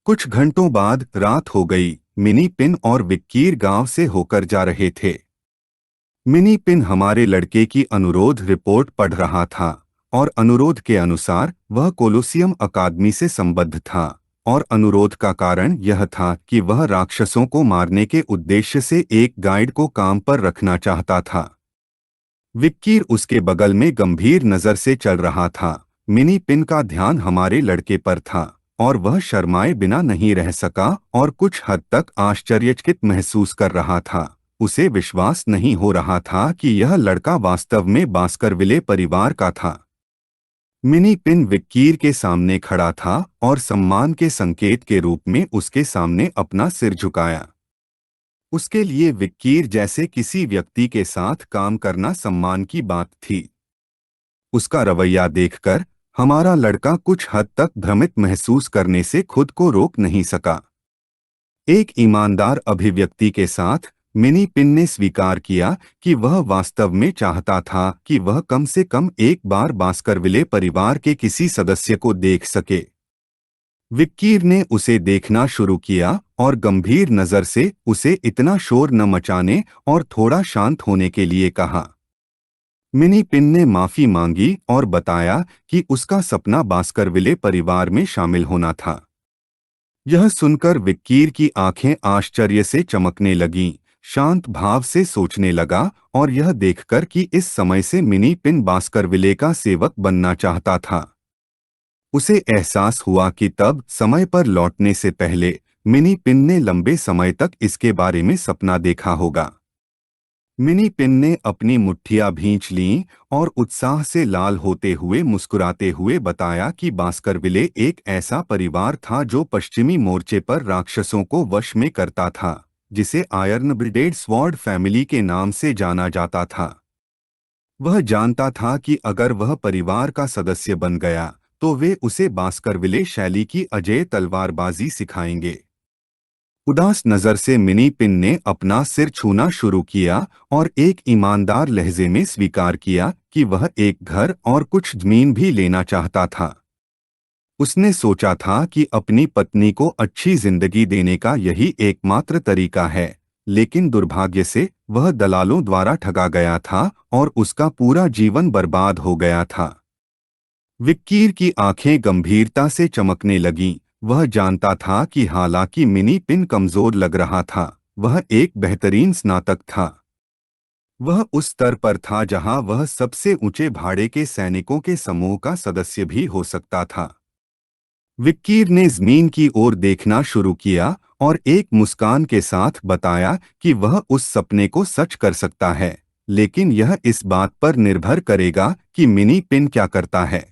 कुछ घंटों बाद रात हो गई। मिनी पिन और विक्कीर गांव से होकर जा रहे थे। मिनी पिन हमारे लड़के की अनुरोध रिपोर्ट पढ़ रहा था और अनुरोध के अनुसार वह कोलोसियम अकादमी से संबद्ध था। और अनुरोध का कारण यह था कि वह राक्षसों को मारने के उद्देश्य से एक गाइड को काम पर रखना चाहता था। विक्कीर उसके बगल में गंभीर नजर से चल रहा था। मिनी पिन का ध्यान हमारे लड़के पर था और वह शर्माए बिना नहीं रह सका और कुछ हद तक आश्चर्यचकित महसूस कर रहा था। उसे विश्वास नहीं हो रहा था कि यह लड़का वास्तव में बास्करविले परिवार का था। मिनी पिन विक्कीर के सामने खड़ा था और सम्मान के संकेत के रूप में उसके सामने अपना सिर झुकाया। उसके लिए विक्कीर जैसे किसी व्यक्ति के साथ काम करना सम्मान की बात थी। उसका रवैया देखकर हमारा लड़का कुछ हद तक भ्रमित महसूस करने से खुद को रोक नहीं सका। एक ईमानदार अभिव्यक्ति के साथ मिनी पिन ने स्वीकार किया कि वह वास्तव में चाहता था कि वह कम से कम एक बार बास्करविले परिवार के किसी सदस्य को देख सके। विक्कीर ने उसे देखना शुरू किया और गंभीर नजर से उसे इतना शोर न मचाने और थोड़ा शांत होने के लिए कहा। मिनी पिन ने माफी मांगी और बताया कि उसका सपना बास्करविले परिवार में शामिल होना था। यह सुनकर विक्कीर की आंखें आश्चर्य से चमकने लगीं, शांत भाव से सोचने लगा और यह देखकर कि इस समय से मिनी पिन बास्करविले का सेवक बनना चाहता था। उसे एहसास हुआ कि तब समय पर लौटने से पहले मिनी पिन ने लंबे समय तक इसके बारे में सपना देखा होगा। मिनी पिन ने अपनी मुट्ठियां भींच लीं और उत्साह से लाल होते हुए मुस्कुराते हुए बताया कि बास्करविले एक ऐसा परिवार था जो पश्चिमी मोर्चे पर राक्षसों को वश में करता था, जिसे आयरन ब्रिगेड स्वॉर्ड फैमिली के नाम से जाना जाता था। वह जानता था कि अगर वह परिवार का सदस्य बन गया तो वे उसे बास्करविले शैली की अजेय तलवारबाजी सिखाएंगे। उदास नजर से मिनी पिन ने अपना सिर छूना शुरू किया और एक ईमानदार लहजे में स्वीकार किया कि वह एक घर और कुछ जमीन भी लेना चाहता था। उसने सोचा था कि अपनी पत्नी को अच्छी जिंदगी देने का यही एकमात्र तरीका है, लेकिन दुर्भाग्य से वह दलालों द्वारा ठगा गया था और उसका पूरा जीवन बर्बाद हो गया था। विक्कीर की आंखें गंभीरता से चमकने लगीं। वह जानता था कि हालांकि मिनी पिन कमजोर लग रहा था, वह एक बेहतरीन स्नातक था। वह उस स्तर पर था जहां वह सबसे ऊंचे भाड़े के सैनिकों के समूह का सदस्य भी हो सकता था। विक्कीर ने जमीन की ओर देखना शुरू किया और एक मुस्कान के साथ बताया कि वह उस सपने को सच कर सकता है, लेकिन यह इस बात पर निर्भर करेगा कि मिनी पिन क्या करता है।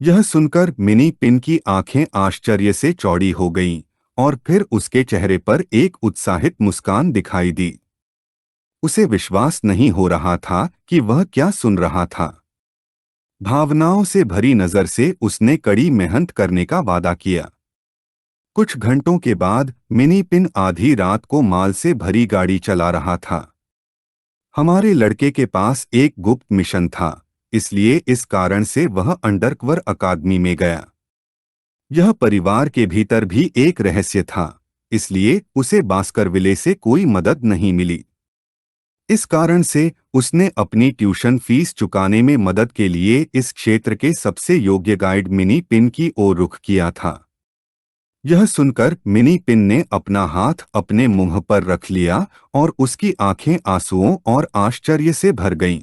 यह सुनकर मिनी पिन की आंखें आश्चर्य से चौड़ी हो गईं और फिर उसके चेहरे पर एक उत्साहित मुस्कान दिखाई दी। उसे विश्वास नहीं हो रहा था कि वह क्या सुन रहा था। भावनाओं से भरी नजर से उसने कड़ी मेहनत करने का वादा किया। कुछ घंटों के बाद मिनी पिन आधी रात को माल से भरी गाड़ी चला रहा था। हमारे लड़के के पास एक गुप्त मिशन था, इसलिए इस कारण से वह अंडरकवर अकादमी में गया। यह परिवार के भीतर भी एक रहस्य था, इसलिए उसे बास्करविले से कोई मदद नहीं मिली। इस कारण से उसने अपनी ट्यूशन फीस चुकाने में मदद के लिए इस क्षेत्र के सबसे योग्य गाइड मिनी पिन की ओर रुख किया था। यह सुनकर मिनी पिन ने अपना हाथ अपने मुंह पर रख लिया और उसकी आंखें आंसुओं और आश्चर्य से भर गईं।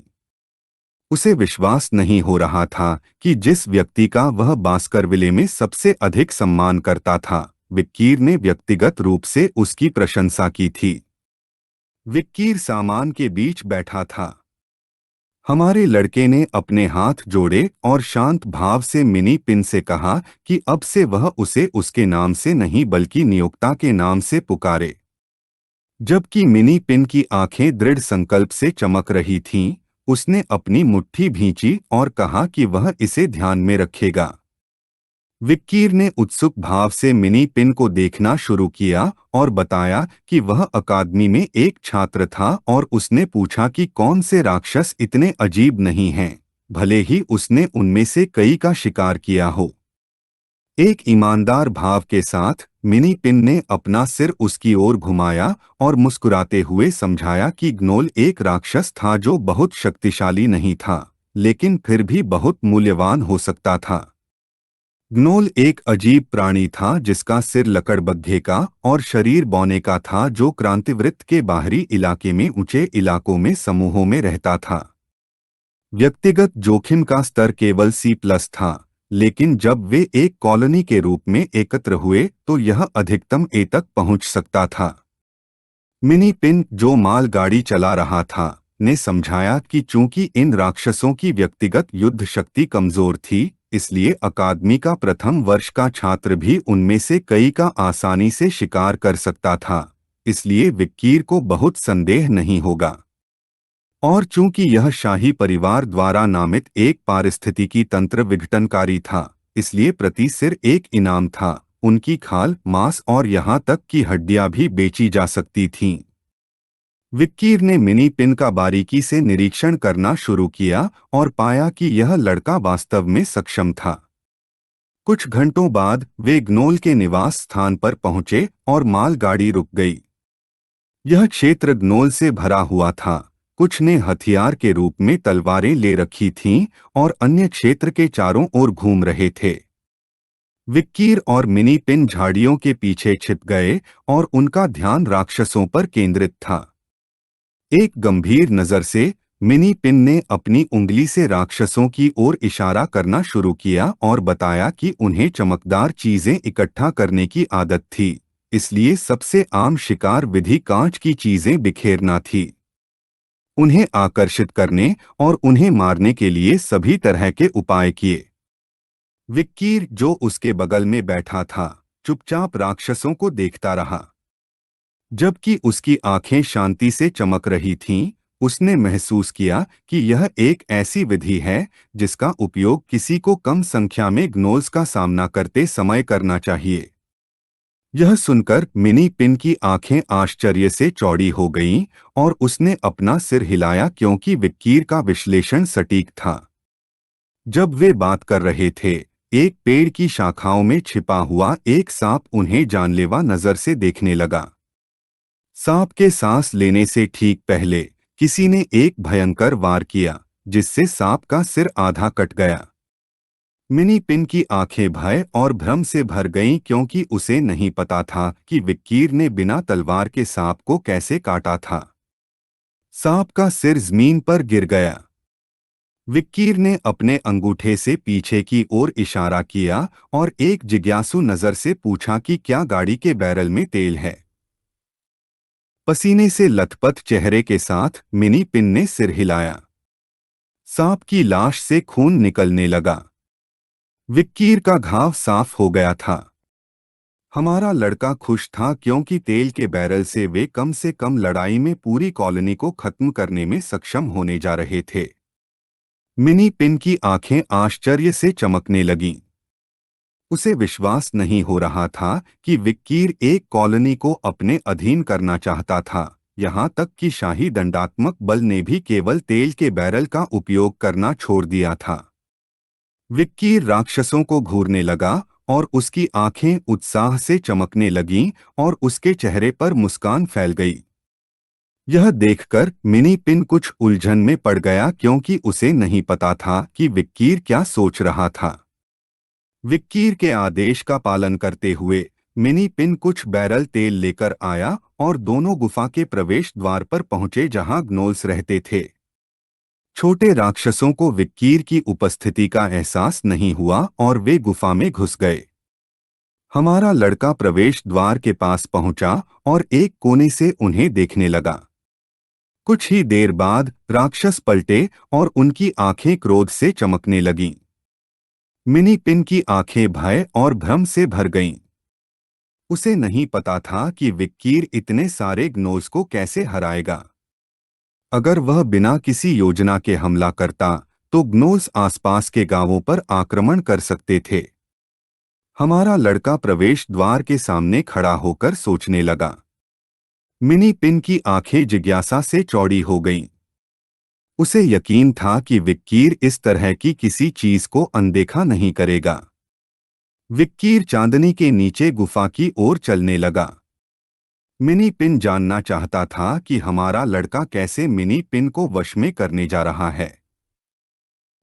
उसे विश्वास नहीं हो रहा था कि जिस व्यक्ति का वह बास्करविले में सबसे अधिक सम्मान करता था, विक्कीर ने व्यक्तिगत रूप से उसकी प्रशंसा की थी। विक्कीर सामान के बीच बैठा था। हमारे लड़के ने अपने हाथ जोड़े और शांत भाव से मिनी पिन से कहा कि अब से वह उसे उसके नाम से नहीं बल्कि नियोक्ता के नाम से पुकारे। जबकि मिनी पिन की आंखें दृढ़ संकल्प से चमक रही थीं, उसने अपनी मुट्ठी भींची और कहा कि वह इसे ध्यान में रखेगा। विक्कीर ने उत्सुक भाव से मिनी पिन को देखना शुरू किया और बताया कि वह अकादमी में एक छात्र था और उसने पूछा कि कौन से राक्षस इतने अजीब नहीं हैं, भले ही उसने उनमें से कई का शिकार किया हो। एक ईमानदार भाव के साथ मिनी पिन ने अपना सिर उसकी ओर घुमाया और मुस्कुराते हुए समझाया कि ग्नोल एक राक्षस था जो बहुत शक्तिशाली नहीं था, लेकिन फिर भी बहुत मूल्यवान हो सकता था। ग्नोल एक अजीब प्राणी था जिसका सिर लकड़बग्घे का और शरीर बौने का था, जो क्रांतिवृत्त के बाहरी इलाके में ऊंचे इलाकों में समूहों में रहता था। व्यक्तिगत जोखिम का स्तर केवल C+ था, लेकिन जब वे एक कॉलोनी के रूप में एकत्र हुए तो यह अधिकतम A तक पहुंच सकता था। मिनी पिन, जो मालगाड़ी चला रहा था, ने समझाया कि चूंकि इन राक्षसों की व्यक्तिगत युद्ध शक्ति कमजोर थी, इसलिए अकादमी का प्रथम वर्ष का छात्र भी उनमें से कई का आसानी से शिकार कर सकता था, इसलिए विक्कीर को बहुत संदेह नहीं होगा। और चूंकि यह शाही परिवार द्वारा नामित एक पारिस्थितिकी तंत्र विघटनकारी था, इसलिए प्रति सिर एक इनाम था। उनकी खाल, मांस और यहाँ तक कि हड्डियां भी बेची जा सकती थीं। विक्कीर ने मिनी पिन का बारीकी से निरीक्षण करना शुरू किया और पाया कि यह लड़का वास्तव में सक्षम था। कुछ घंटों बाद वे ग्नोल के निवास स्थान पर पहुंचे और मालगाड़ी रुक गई। यह क्षेत्र ग्नोल से भरा हुआ था। कुछ ने हथियार के रूप में तलवारें ले रखी थीं और अन्य क्षेत्र के चारों ओर घूम रहे थे। विक्कीर और मिनी पिन झाड़ियों के पीछे छिप गए और उनका ध्यान राक्षसों पर केंद्रित था। एक गंभीर नजर से मिनी पिन ने अपनी उंगली से राक्षसों की ओर इशारा करना शुरू किया और बताया कि उन्हें चमकदार चीजें इकट्ठा करने की आदत थी, इसलिए सबसे आम शिकार विधि कांच की चीजें बिखेरना थी। उन्हें आकर्षित करने और उन्हें मारने के लिए सभी तरह के उपाय किए। विक्कीर, जो उसके बगल में बैठा था, चुपचाप राक्षसों को देखता रहा। जबकि उसकी आंखें शांति से चमक रही थीं, उसने महसूस किया कि यह एक ऐसी विधि है जिसका उपयोग किसी को कम संख्या में ग्नोल्स का सामना करते समय करना चाहिए। यह सुनकर मिनी पिन की आंखें आश्चर्य से चौड़ी हो गईं और उसने अपना सिर हिलाया, क्योंकि विक्कीर का विश्लेषण सटीक था। जब वे बात कर रहे थे, एक पेड़ की शाखाओं में छिपा हुआ एक सांप उन्हें जानलेवा नजर से देखने लगा। सांप के सांस लेने से ठीक पहले किसी ने एक भयंकर वार किया, जिससे सांप का सिर आधा कट गया। मिनी पिन की आंखें भय और भ्रम से भर गईं, क्योंकि उसे नहीं पता था कि विक्कीर ने बिना तलवार के सांप को कैसे काटा था। सांप का सिर जमीन पर गिर गया। विक्कीर ने अपने अंगूठे से पीछे की ओर इशारा किया और एक जिज्ञासु नजर से पूछा कि क्या गाड़ी के बैरल में तेल है। पसीने से लथपथ चेहरे के साथ मिनी पिन ने सिर हिलाया। सांप की लाश से खून निकलने लगा। विक्कीर का घाव साफ हो गया था। हमारा लड़का खुश था, क्योंकि तेल के बैरल से कम लड़ाई में पूरी कॉलोनी को खत्म करने में सक्षम होने जा रहे थे। मिनी पिन की आंखें आश्चर्य से चमकने लगीं। उसे विश्वास नहीं हो रहा था कि विक्कीर एक कॉलोनी को अपने अधीन करना चाहता था, यहाँ तक कि शाही दंडात्मक बल ने भी केवल तेल के बैरल का उपयोग करना छोड़ दिया था। विक्कीर राक्षसों को घूरने लगा और उसकी आंखें उत्साह से चमकने लगीं और उसके चेहरे पर मुस्कान फैल गई। यह देखकर मिनी पिन कुछ उलझन में पड़ गया, क्योंकि उसे नहीं पता था कि विक्कीर क्या सोच रहा था। विक्कीर के आदेश का पालन करते हुए मिनी पिन कुछ बैरल तेल लेकर आया और दोनों गुफा के प्रवेश द्वार पर पहुंचे, जहां ग्नोल्स रहते थे। छोटे राक्षसों को विक्कीर की उपस्थिति का एहसास नहीं हुआ और वे गुफा में घुस गए। हमारा लड़का प्रवेश द्वार के पास पहुंचा और एक कोने से उन्हें देखने लगा। कुछ ही देर बाद राक्षस पलटे और उनकी आंखें क्रोध से चमकने लगीं। मिनी पिन की आंखें भय और भ्रम से भर गईं। उसे नहीं पता था कि विक्कीर इतने सारे ग्नोल्स को कैसे हराएगा। अगर वह बिना किसी योजना के हमला करता तो ग्नोल्स आसपास के गांवों पर आक्रमण कर सकते थे। हमारा लड़का प्रवेश द्वार के सामने खड़ा होकर सोचने लगा। मिनी पिन की आंखें जिज्ञासा से चौड़ी हो गईं। उसे यकीन था कि विक्कीर इस तरह की किसी चीज को अनदेखा नहीं करेगा। विक्कीर चांदनी के नीचे गुफा की ओर चलने लगा। मिनी पिन जानना चाहता था कि हमारा लड़का कैसे मिनी पिन को वश में करने जा रहा है।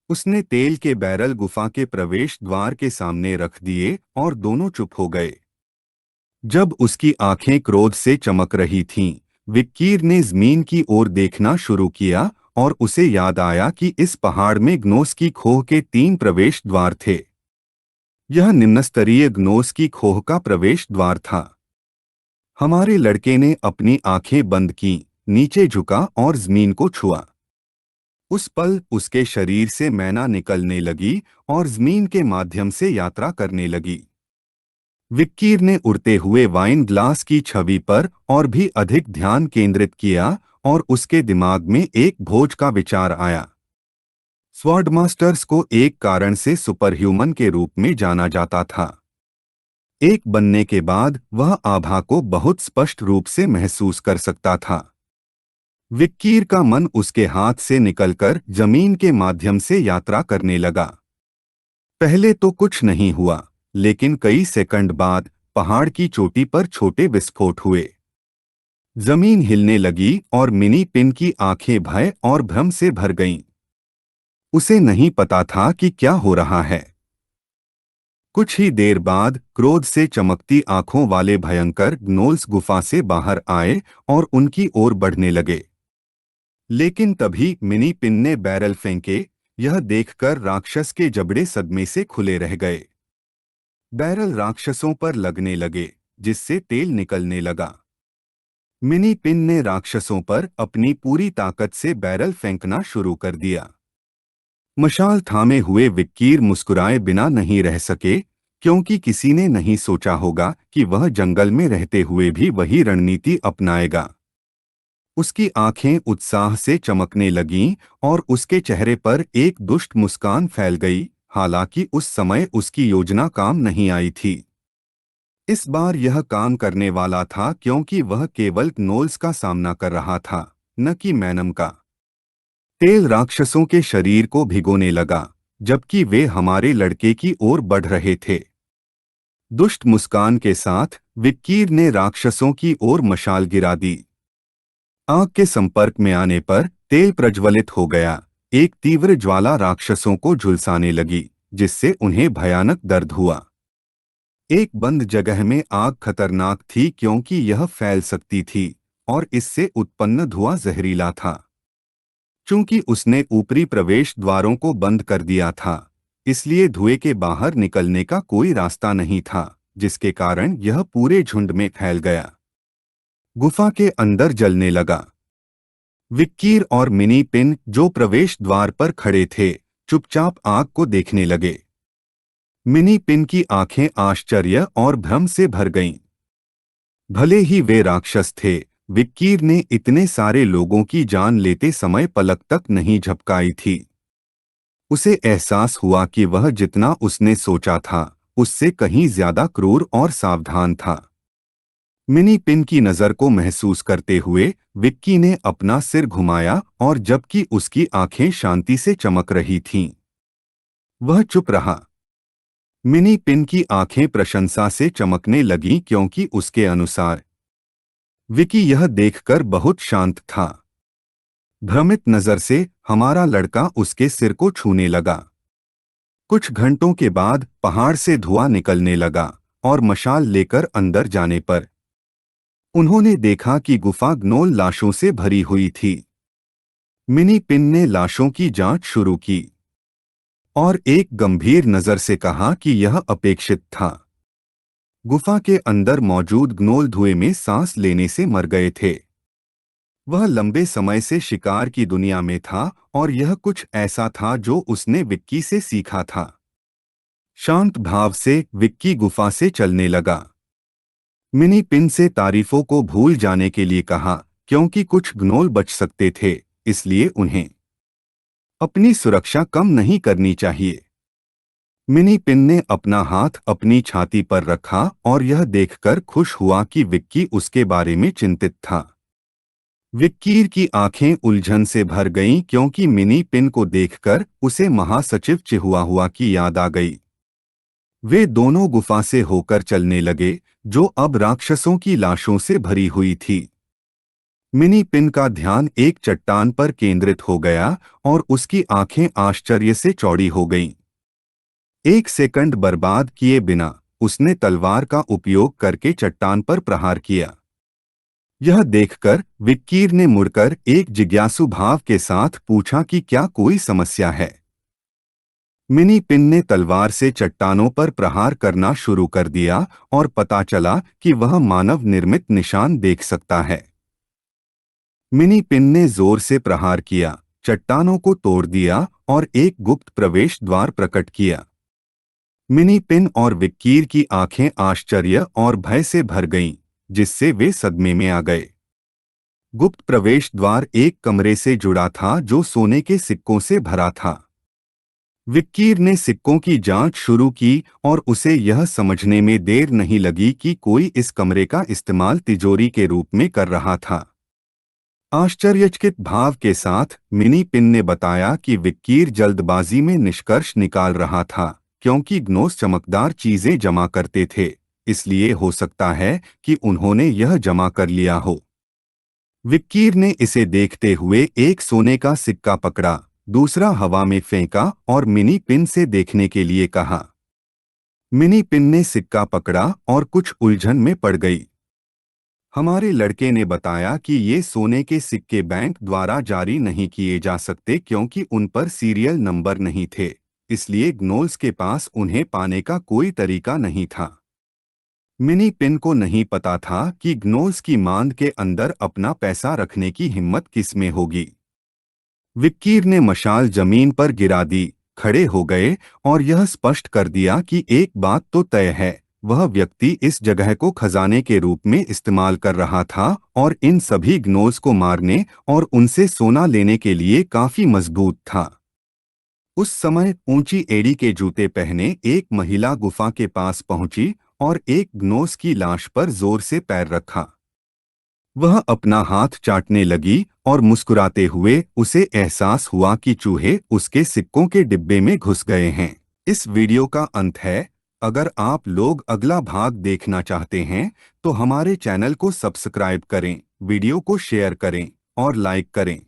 उसने तेल के बैरल गुफा के प्रवेश द्वार के सामने रख दिए और दोनों चुप हो गए। जब उसकी आंखें क्रोध से चमक रही थीं, विक्कीर ने जमीन की ओर देखना शुरू किया और उसे याद आया कि इस पहाड़ में ग्नोस की खोह के 3 प्रवेश द्वार थे। यह निम्नस्तरीय ग्नोस की खोह का प्रवेश द्वार था। हमारे लड़के ने अपनी आंखें बंद की, नीचे झुका और जमीन को छुआ। उस पल उसके शरीर से मैना निकलने लगी और जमीन के माध्यम से यात्रा करने लगी। विक्कीर ने उड़ते हुए वाइन ग्लास की छवि पर और भी अधिक ध्यान केंद्रित किया और उसके दिमाग में एक भोज का विचार आया। स्वॉर्डमास्टर्स को एक कारण से सुपरह्यूमन के रूप में जाना जाता था। एक बनने के बाद वह आभा को बहुत स्पष्ट रूप से महसूस कर सकता था। विक्कीर का मन उसके हाथ से निकलकर जमीन के माध्यम से यात्रा करने लगा। पहले तो कुछ नहीं हुआ, लेकिन कई सेकंड बाद पहाड़ की चोटी पर छोटे विस्फोट हुए। जमीन हिलने लगी और मिनी पिन की आंखें भय और भ्रम से भर गईं। उसे नहीं पता था कि क्या हो रहा है। कुछ ही देर बाद क्रोध से चमकती आंखों वाले भयंकर ग्नोल्स गुफा से बाहर आए और उनकी ओर बढ़ने लगे। लेकिन तभी मिनी पिन ने बैरल फेंके। यह देखकर राक्षस के जबड़े सदमे से खुले रह गए। बैरल राक्षसों पर लगने लगे, जिससे तेल निकलने लगा। मिनी पिन ने राक्षसों पर अपनी पूरी ताकत से बैरल फेंकना शुरू कर दिया। मशाल थामे हुए विक्कीर मुस्कुराए बिना नहीं रह सके, क्योंकि किसी ने नहीं सोचा होगा कि वह जंगल में रहते हुए भी वही रणनीति अपनाएगा। उसकी आंखें उत्साह से चमकने लगीं और उसके चेहरे पर एक दुष्ट मुस्कान फैल गई। हालांकि उस समय उसकी योजना काम नहीं आई थी। इस बार यह काम करने वाला था, क्योंकि वह केवल ग्नोल्स का सामना कर रहा था, न कि मैनम का। तेल राक्षसों के शरीर को भिगोने लगा, जबकि वे हमारे लड़के की ओर बढ़ रहे थे। दुष्ट मुस्कान के साथ विक्कीर ने राक्षसों की ओर मशाल गिरा दी। आग के संपर्क में आने पर तेल प्रज्वलित हो गया। एक तीव्र ज्वाला राक्षसों को झुलसाने लगी, जिससे उन्हें भयानक दर्द हुआ। एक बंद जगह में आग खतरनाक थी, क्योंकि यह फैल सकती थी और इससे उत्पन्न धुआं जहरीला था। चूंकि उसने ऊपरी प्रवेश द्वारों को बंद कर दिया था, इसलिए धुएं के बाहर निकलने का कोई रास्ता नहीं था, जिसके कारण यह पूरे झुंड में फैल गया। गुफा के अंदर जलने लगा। विक्कीर और मिनी पिन, जो प्रवेश द्वार पर खड़े थे, चुपचाप आग को देखने लगे। मिनी पिन की आंखें आश्चर्य और भ्रम से भर गईं। भले ही वे राक्षस थे, विक्कीर ने इतने सारे लोगों की जान लेते समय पलक तक नहीं झपकाई थी। उसे एहसास हुआ कि वह जितना उसने सोचा था, उससे कहीं ज्यादा क्रूर और सावधान था। मिनी पिन की नजर को महसूस करते हुए विक्की ने अपना सिर घुमाया, और जबकि उसकी आंखें शांति से चमक रही थीं, वह चुप रहा। मिनी पिन की आंखें प्रशंसा से चमकने लगीं, क्योंकि उसके अनुसार विकी यह देखकर बहुत शांत था। भ्रमित नजर से हमारा लड़का उसके सिर को छूने लगा। कुछ घंटों के बाद पहाड़ से धुआं निकलने लगा और मशाल लेकर अंदर जाने पर उन्होंने देखा कि गुफा ग्नोल लाशों से भरी हुई थी। मिनी पिन ने लाशों की जांच शुरू की और एक गंभीर नजर से कहा कि यह अपेक्षित था। गुफा के अंदर मौजूद ग्नोल धुएं में सांस लेने से मर गए थे। वह लंबे समय से शिकार की दुनिया में था, और यह कुछ ऐसा था जो उसने विक्की से सीखा था। शांत भाव से विक्की गुफा से चलने लगा। मिनी पिन से तारीफों को भूल जाने के लिए कहा, क्योंकि कुछ ग्नोल बच सकते थे, इसलिए उन्हें अपनी सुरक्षा कम नहीं करनी चाहिए। मिनी पिन ने अपना हाथ अपनी छाती पर रखा और यह देखकर खुश हुआ कि विक्की उसके बारे में चिंतित था। विक्कीर की आंखें उलझन से भर गईं, क्योंकि मिनी पिन को देखकर उसे महासचिव चिहुआहुआ की याद आ गई। वे दोनों गुफा से होकर चलने लगे, जो अब राक्षसों की लाशों से भरी हुई थी। मिनी पिन का ध्यान एक चट्टान पर केंद्रित हो गया और उसकी आंखें आश्चर्य से चौड़ी हो गईं। एक सेकंड बर्बाद किए बिना उसने तलवार का उपयोग करके चट्टान पर प्रहार किया। यह देखकर विक्कीर ने मुड़कर एक जिज्ञासु भाव के साथ पूछा कि क्या कोई समस्या है। मिनी पिन ने तलवार से चट्टानों पर प्रहार करना शुरू कर दिया और पता चला कि वह मानव निर्मित निशान देख सकता है। मिनी पिन ने जोर से प्रहार किया, चट्टानों को तोड़ दिया और एक गुप्त प्रवेश द्वार प्रकट किया। मिनी पिन और विक्कीर की आंखें आश्चर्य और भय से भर गईं, जिससे वे सदमे में आ गए। गुप्त प्रवेश द्वार एक कमरे से जुड़ा था जो सोने के सिक्कों से भरा था। विक्कीर ने सिक्कों की जांच शुरू की और उसे यह समझने में देर नहीं लगी कि कोई इस कमरे का इस्तेमाल तिजोरी के रूप में कर रहा था। आश्चर्यचकित भाव के साथ मिनी पिन ने बताया कि विक्कीर जल्दबाजी में निष्कर्ष निकाल रहा था, क्योंकि ग्नोस चमकदार चीजें जमा करते थे, इसलिए हो सकता है कि उन्होंने यह जमा कर लिया हो। विक्कीर ने इसे देखते हुए एक सोने का सिक्का पकड़ा, दूसरा हवा में फेंका और मिनी पिन से देखने के लिए कहा। मिनी पिन ने सिक्का पकड़ा और कुछ उलझन में पड़ गई। हमारे लड़के ने बताया कि ये सोने के सिक्के बैंक द्वारा जारी नहीं किए जा सकते क्योंकि उन पर सीरियल नंबर नहीं थे, इसलिए ग्नोल्स के पास उन्हें पाने का कोई तरीका नहीं था। मिनी पिन को नहीं पता था कि ग्नोल्स की मांद के अंदर अपना पैसा रखने की हिम्मत किसमें होगी। विक्कीर ने मशाल जमीन पर गिरा दी, खड़े हो गए और यह स्पष्ट कर दिया कि एक बात तो तय है, वह व्यक्ति इस जगह को खजाने के रूप में इस्तेमाल कर रहा था और इन सभी ग्नोल्स को मारने और उनसे सोना लेने के लिए काफी मजबूत था। उस समय ऊंची एड़ी के जूते पहने एक महिला गुफा के पास पहुंची और एक ग्नोस की लाश पर जोर से पैर रखा। वह अपना हाथ चाटने लगी और मुस्कुराते हुए उसे एहसास हुआ कि चूहे उसके सिक्कों के डिब्बे में घुस गए हैं। इस वीडियो का अंत है। अगर आप लोग अगला भाग देखना चाहते हैं तो हमारे चैनल को सब्सक्राइब करें, वीडियो को शेयर करें और लाइक करें।